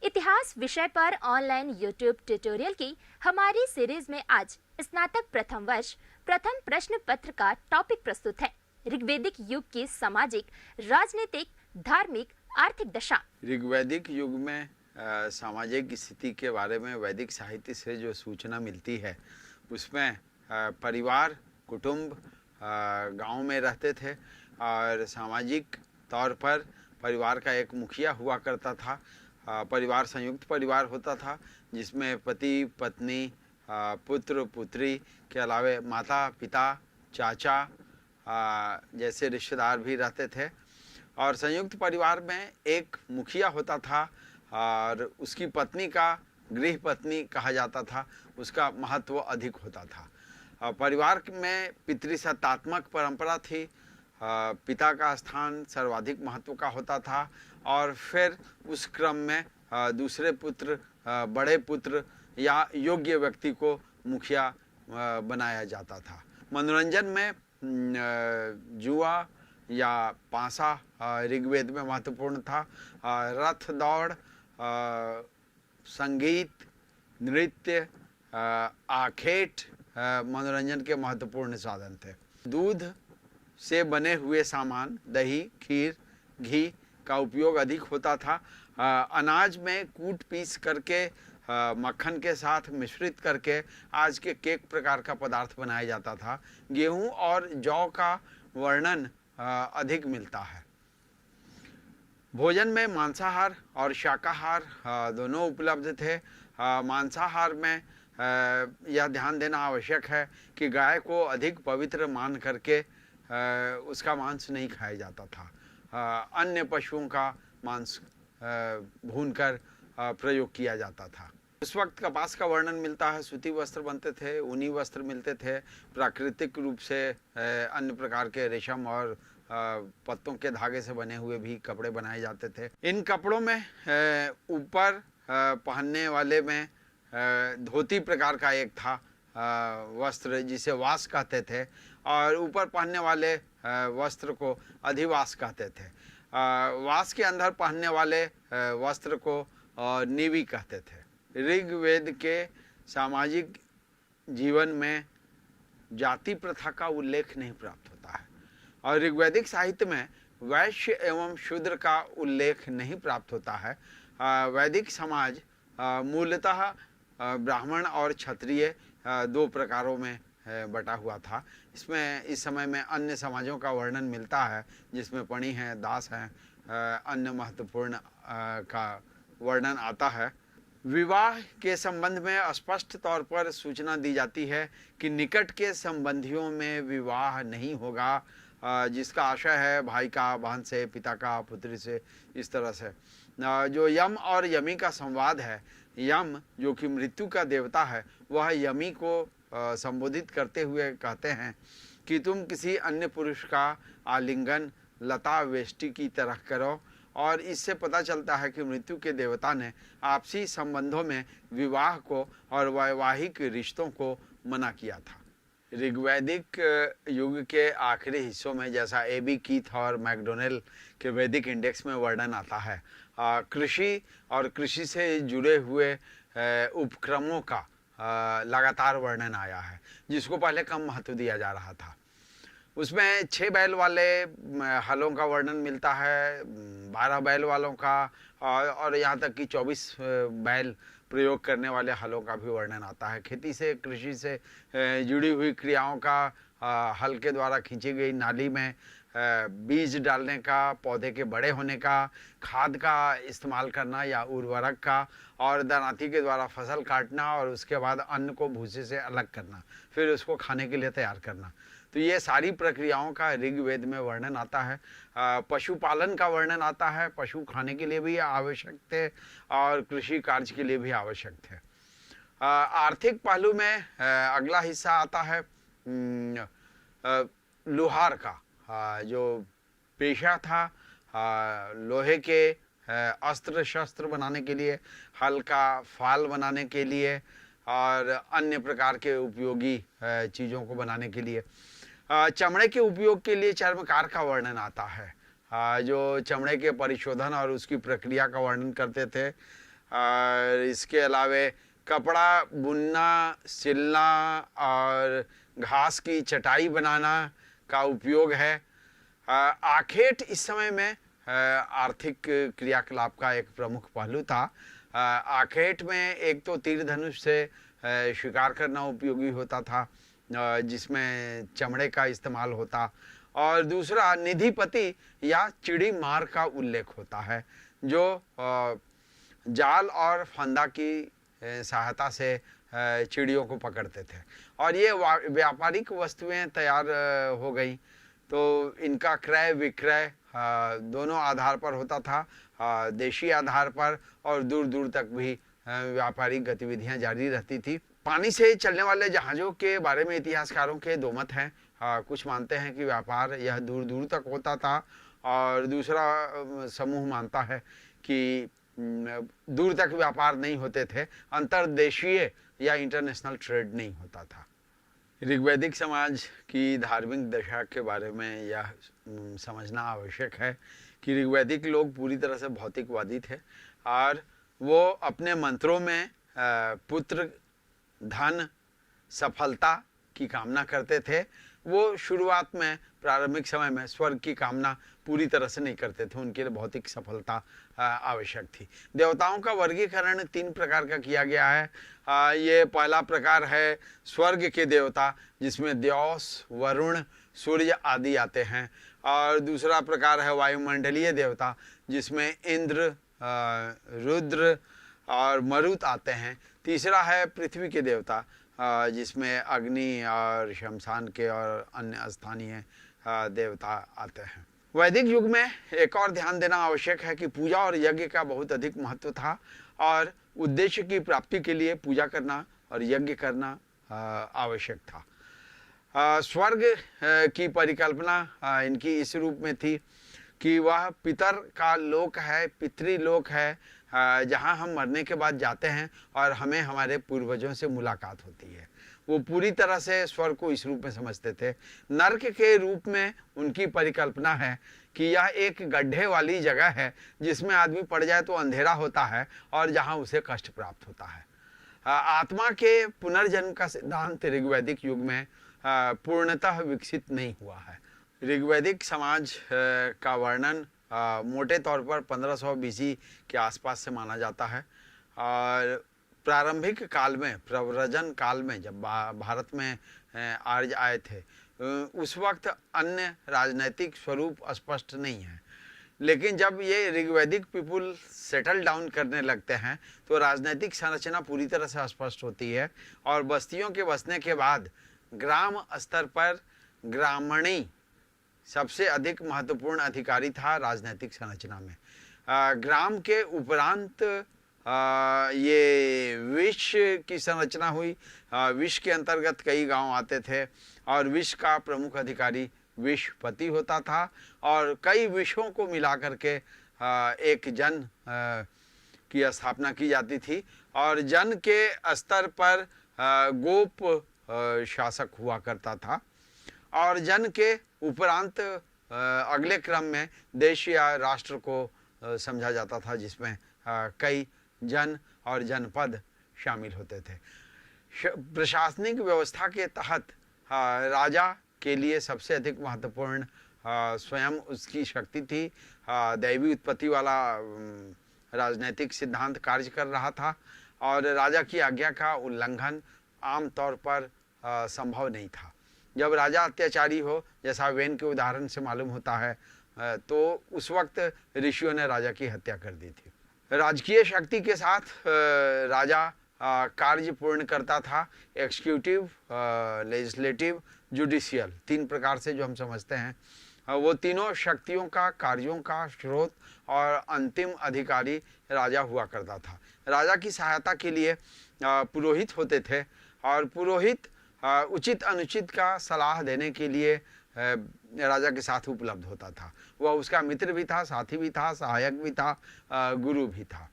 इतिहास विषय पर ऑनलाइन यूट्यूब ट्यूटोरियल की हमारी सीरीज में आज स्नातक प्रथम वर्ष प्रथम प्रश्न पत्र का टॉपिक प्रस्तुत है। ऋग्वेदिक युग की सामाजिक, राजनीतिक, धार्मिक, आर्थिक दशा। ऋग्वैदिक युग में सामाजिक स्थिति के बारे में वैदिक साहित्य से जो सूचना मिलती है उसमें परिवार, कुटुंब गांव में रहते थे और सामाजिक तौर पर परिवार का एक मुखिया हुआ करता था। परिवार संयुक्त परिवार होता था जिसमें पति, पत्नी, पुत्र, पुत्री के अलावे माता, पिता, चाचा जैसे रिश्तेदार भी रहते थे। और संयुक्त परिवार में एक मुखिया होता था और उसकी पत्नी का गृह पत्नी कहा जाता था, उसका महत्व अधिक होता था। परिवार में पितृसत्तात्मक परंपरा थी। पिता का स्थान सर्वाधिक महत्व का होता था और फिर उस क्रम में दूसरे पुत्र, बड़े पुत्र या योग्य व्यक्ति को मुखिया बनाया जाता था। मनोरंजन में जुआ या पासा ऋग्वेद में महत्वपूर्ण था। रथ दौड़, संगीत, नृत्य, आखेट मनोरंजन के महत्वपूर्ण साधन थे। दूध से बने हुए सामान, दही, खीर, घी का उपयोग अधिक होता था। अनाज में कूट पीस करके मक्खन के साथ मिश्रित करके आज के केक प्रकार का पदार्थ बनाया जाता था। गेहूं और जौ का वर्णन अधिक मिलता है। भोजन में मांसाहार और शाकाहार दोनों उपलब्ध थे। मांसाहार में यह ध्यान देना आवश्यक है कि गाय को अधिक पवित्र मान करके उसका मांस नहीं खाया जाता था। अन्य पशुओं का मांस भूनकर प्रयोग किया जाता था। उस वक्त कपास का वर्णन मिलता है। सूती वस्त्र बनते थे, ऊनी वस्त्र मिलते थे। प्राकृतिक रूप से अन्य प्रकार के रेशम और पत्तों के धागे से बने हुए भी कपड़े बनाए जाते थे। इन कपड़ों में ऊपर पहनने वाले में धोती प्रकार का एक था वस्त्र जिसे वास कहते थे और ऊपर पहनने वाले वस्त्र को अधिवास कहते थे। वास के अंदर पहनने वाले वस्त्र को नीवी कहते थे। ऋग्वेद के सामाजिक जीवन में जाति प्रथा का उल्लेख नहीं प्राप्त होता है और ऋग्वैदिक साहित्य में वैश्य एवं शूद्र का उल्लेख नहीं प्राप्त होता है। वैदिक समाज मूलतः ब्राह्मण और क्षत्रिय दो प्रकारों में बटा हुआ था। इसमें इस समय में अन्य समाजों का वर्णन मिलता है जिसमें पणी हैं, दास हैं, अन्य महत्वपूर्ण का वर्णन आता है। विवाह के संबंध में स्पष्ट तौर पर सूचना दी जाती है कि निकट के संबंधियों में विवाह नहीं होगा, जिसका आशय है भाई का बहन से, पिता का पुत्री से, इस तरह से। जो यम और यमी का संवाद है, यम जो कि मृत्यु का देवता है, वह यमी को संबोधित करते हुए कहते हैं कि तुम किसी अन्य पुरुष का आलिंगन लता वेष्टि की तरह करो। और इससे पता चलता है कि मृत्यु के देवता ने आपसी संबंधों में विवाह को और वैवाहिक रिश्तों को मना किया था। ऋग्वैदिक युग के आखिरी हिस्सों में, जैसा एबी कीथ और मैकडोनेल के वैदिक इंडेक्स में वर्णन आता है, कृषि और कृषि से जुड़े हुए उपक्रमों का लगातार वर्णन आया है जिसको पहले कम महत्व दिया जा रहा था। उसमें 6 बैल वाले हलों का वर्णन मिलता है, 12 बैल वालों का और यहाँ तक कि 24 बैल प्रयोग करने वाले हलों का भी वर्णन आता है। खेती से, कृषि से जुड़ी हुई क्रियाओं का हल के द्वारा खींची गई नाली में बीज डालने का, पौधे के बड़े होने का, खाद का इस्तेमाल करना या उर्वरक का, और दरांती के द्वारा फसल काटना और उसके बाद अन्न को भूसे से अलग करना, फिर उसको खाने के लिए तैयार करना। तो ये सारी प्रक्रियाओं का ऋग्वेद में वर्णन आता है। पशुपालन का वर्णन आता है। पशु खाने के लिए भी आवश्यक थे और कृषि कार्य के लिए भी आवश्यक थे। आर्थिक पहलू में अगला हिस्सा आता है लोहार का, जो पेशा था लोहे के अस्त्र शस्त्र बनाने के लिए, हल का फाल बनाने के लिए और अन्य प्रकार के उपयोगी चीज़ों को बनाने के लिए। चमड़े के उपयोग के लिए चर्मकार का वर्णन आता है, जो चमड़े के परिशोधन और उसकी प्रक्रिया का वर्णन करते थे। और इसके अलावे कपड़ा बुनना, सिलना और घास की चटाई बनाना का उपयोग है। आखेट इस समय में आर्थिक क्रियाकलाप का एक प्रमुख पहलू था। आखेट में एक तो तीर धनुष से शिकार करना उपयोगी होता था, जिसमें चमड़े का इस्तेमाल होता, और दूसरा निधिपति या चिड़ी मार का उल्लेख होता है, जो जाल और फंदा की सहायता से चिड़ियों को पकड़ते थे। और ये व्यापारिक वस्तुएं तैयार हो गई, तो इनका क्रय विक्रय दोनों आधार पर होता था, देशी आधार पर और दूर दूर तक भी व्यापारिक गतिविधियां जारी रहती थी। पानी से चलने वाले जहाज़ों के बारे में इतिहासकारों के दो मत हैं। कुछ मानते हैं कि व्यापार यह दूर दूर तक होता था, और दूसरा समूह मानता है कि दूर तक व्यापार नहीं होते थे, अंतर्देशीय या इंटरनेशनल ट्रेड नहीं होता था। ऋग्वैदिक समाज की धार्मिक दशा के बारे में यह समझना आवश्यक है कि ऋग्वैदिक लोग पूरी तरह से भौतिकवादी थे, और वो अपने मंत्रों में पुत्र, धन, सफलता की कामना करते थे। वो शुरुआत में प्रारंभिक समय में स्वर्ग की कामना पूरी तरह से नहीं करते थे, उनके लिए भौतिक सफलता आवश्यक थी। देवताओं का वर्गीकरण 3 प्रकार का किया गया है। ये पहला प्रकार है स्वर्ग के देवता, जिसमें द्यौस, वरुण, सूर्य आदि आते हैं, और दूसरा प्रकार है वायुमंडलीय देवता, जिसमें इंद्र, रुद्र और मरुत आते हैं। तीसरा है पृथ्वी के देवता, जिसमें अग्नि और शमशान के और अन्य स्थानीय देवता आते हैं। वैदिक युग में एक और ध्यान देना आवश्यक है कि पूजा और यज्ञ का बहुत अधिक महत्व था, और उद्देश्य की प्राप्ति के लिए पूजा करना और यज्ञ करना आवश्यक था। स्वर्ग की परिकल्पना इनकी इस रूप में थी कि वह पितर का लोक है, पितृलोक है, जहाँ हम मरने के बाद जाते हैं और हमें हमारे पूर्वजों से मुलाकात होती है। वो पूरी तरह से स्वर्ग को इस रूप में समझते थे। नर्क के रूप में उनकी परिकल्पना है कि यह एक गड्ढे वाली जगह है, जिसमें आदमी पड़ जाए तो अंधेरा होता है और जहाँ उसे कष्ट प्राप्त होता है। आत्मा के पुनर्जन्म का सिद्धांत ऋग्वैदिक युग में पूर्णतः विकसित नहीं हुआ है। ऋग्वैदिक समाज का वर्णन मोटे तौर पर 1500 BC के आसपास से माना जाता है, और प्रारंभिक काल में, प्रव्रजन काल में, जब भारत में आर्य आए थे, उस वक्त अन्य राजनैतिक स्वरूप स्पष्ट नहीं है। लेकिन जब ये ऋग्वैदिक पीपुल सेटल डाउन करने लगते हैं तो राजनैतिक संरचना पूरी तरह से स्पष्ट होती है, और बस्तियों के बसने के बाद ग्राम स्तर पर ग्रामणी सबसे अधिक महत्वपूर्ण अधिकारी था राजनैतिक संरचना में। ग्राम के उपरांत ये विश की संरचना हुई। विश के अंतर्गत कई गांव आते थे, और विश का प्रमुख अधिकारी विशपति होता था, और कई विशों को मिलाकर के एक जन की स्थापना की जाती थी, और जन के स्तर पर गोप शासक हुआ करता था, और जन के उपरांत अगले क्रम में देश या राष्ट्र को समझा जाता था, जिसमें कई जन और जनपद शामिल होते थे। प्रशासनिक व्यवस्था के तहत राजा के लिए सबसे अधिक महत्वपूर्ण स्वयं उसकी शक्ति थी। दैवी उत्पत्ति वाला राजनीतिक सिद्धांत कार्य कर रहा था, और राजा की आज्ञा का उल्लंघन आमतौर पर संभव नहीं था। जब राजा अत्याचारी हो, जैसा वेन के उदाहरण से मालूम होता है, तो उस वक्त ऋषियों ने राजा की हत्या कर दी थी। राजकीय शक्ति के साथ राजा कार्य पूर्ण करता था। एग्जीक्यूटिव, लेजिस्लेटिव, जुडिशियल, 3 प्रकार से जो हम समझते हैं, वो तीनों शक्तियों का, कार्यों का स्रोत और अंतिम अधिकारी राजा हुआ करता था। राजा की सहायता के लिए पुरोहित होते थे, और पुरोहित उचित अनुचित का सलाह देने के लिए राजा के साथ उपलब्ध होता था। वह उसका मित्र भी था, साथी भी था, सहायक भी था, गुरु भी था।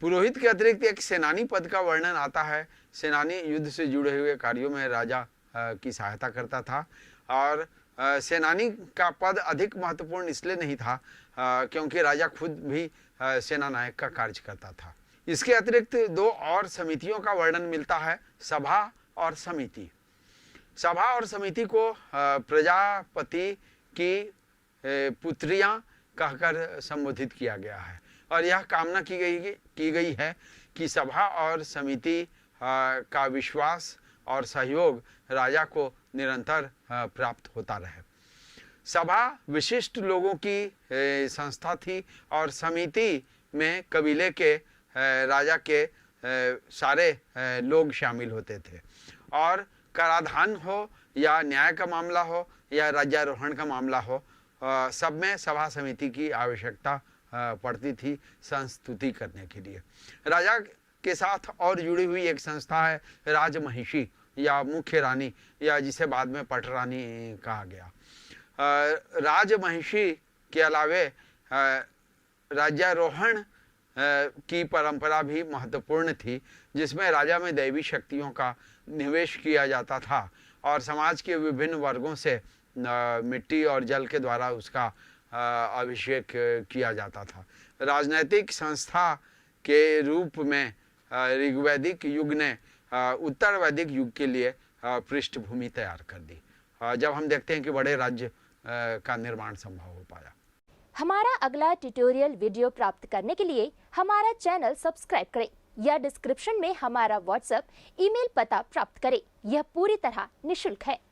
पुरोहित के अतिरिक्त एक सेनानी पद का वर्णन आता है। सेनानी युद्ध से जुड़े हुए कार्यों में राजा की सहायता करता था, और सेनानी का पद अधिक महत्वपूर्ण इसलिए नहीं था क्योंकि राजा खुद भी सेना नायक का कार्य करता था। इसके अतिरिक्त दो और समितियों का वर्णन मिलता है, सभा और समिति। सभा और समिति को प्रजापति की पुत्रियां कहकर संबोधित किया गया है और यह कामना की गई है कि सभा और समिति का विश्वास और सहयोग राजा को निरंतर प्राप्त होता रहे। सभा विशिष्ट लोगों की संस्था थी और समिति में कबीले के राजा के सारे लोग शामिल होते थे और कराधान हो या न्याय का मामला हो या राज्यारोहण का मामला हो, सब में सभा समिति की आवश्यकता पड़ती थी संस्तुति करने के लिए। राजा के साथ और जुड़ी हुई एक संस्था है राजमहिषी या मुख्य रानी, या जिसे बाद में पटरानी कहा गया। राजमहिषी के अलावे राज्यारोहण की परंपरा भी महत्वपूर्ण थी, जिसमें राजा में दैवी शक्तियों का निवेश किया जाता था और समाज के विभिन्न वर्गों से मिट्टी और जल के द्वारा उसका अभिषेक किया जाता था। राजनैतिक संस्था के रूप में ऋग्वैदिक युग ने उत्तर वैदिक युग के लिए पृष्ठभूमि तैयार कर दी, जब हम देखते हैं कि बड़े राज्य का निर्माण संभव हो पाया। हमारा अगला ट्यूटोरियल वीडियो प्राप्त करने के लिए हमारा चैनल सब्सक्राइब करें या डिस्क्रिप्शन में हमारा व्हाट्सएप ईमेल पता प्राप्त करें। यह पूरी तरह निःशुल्क है।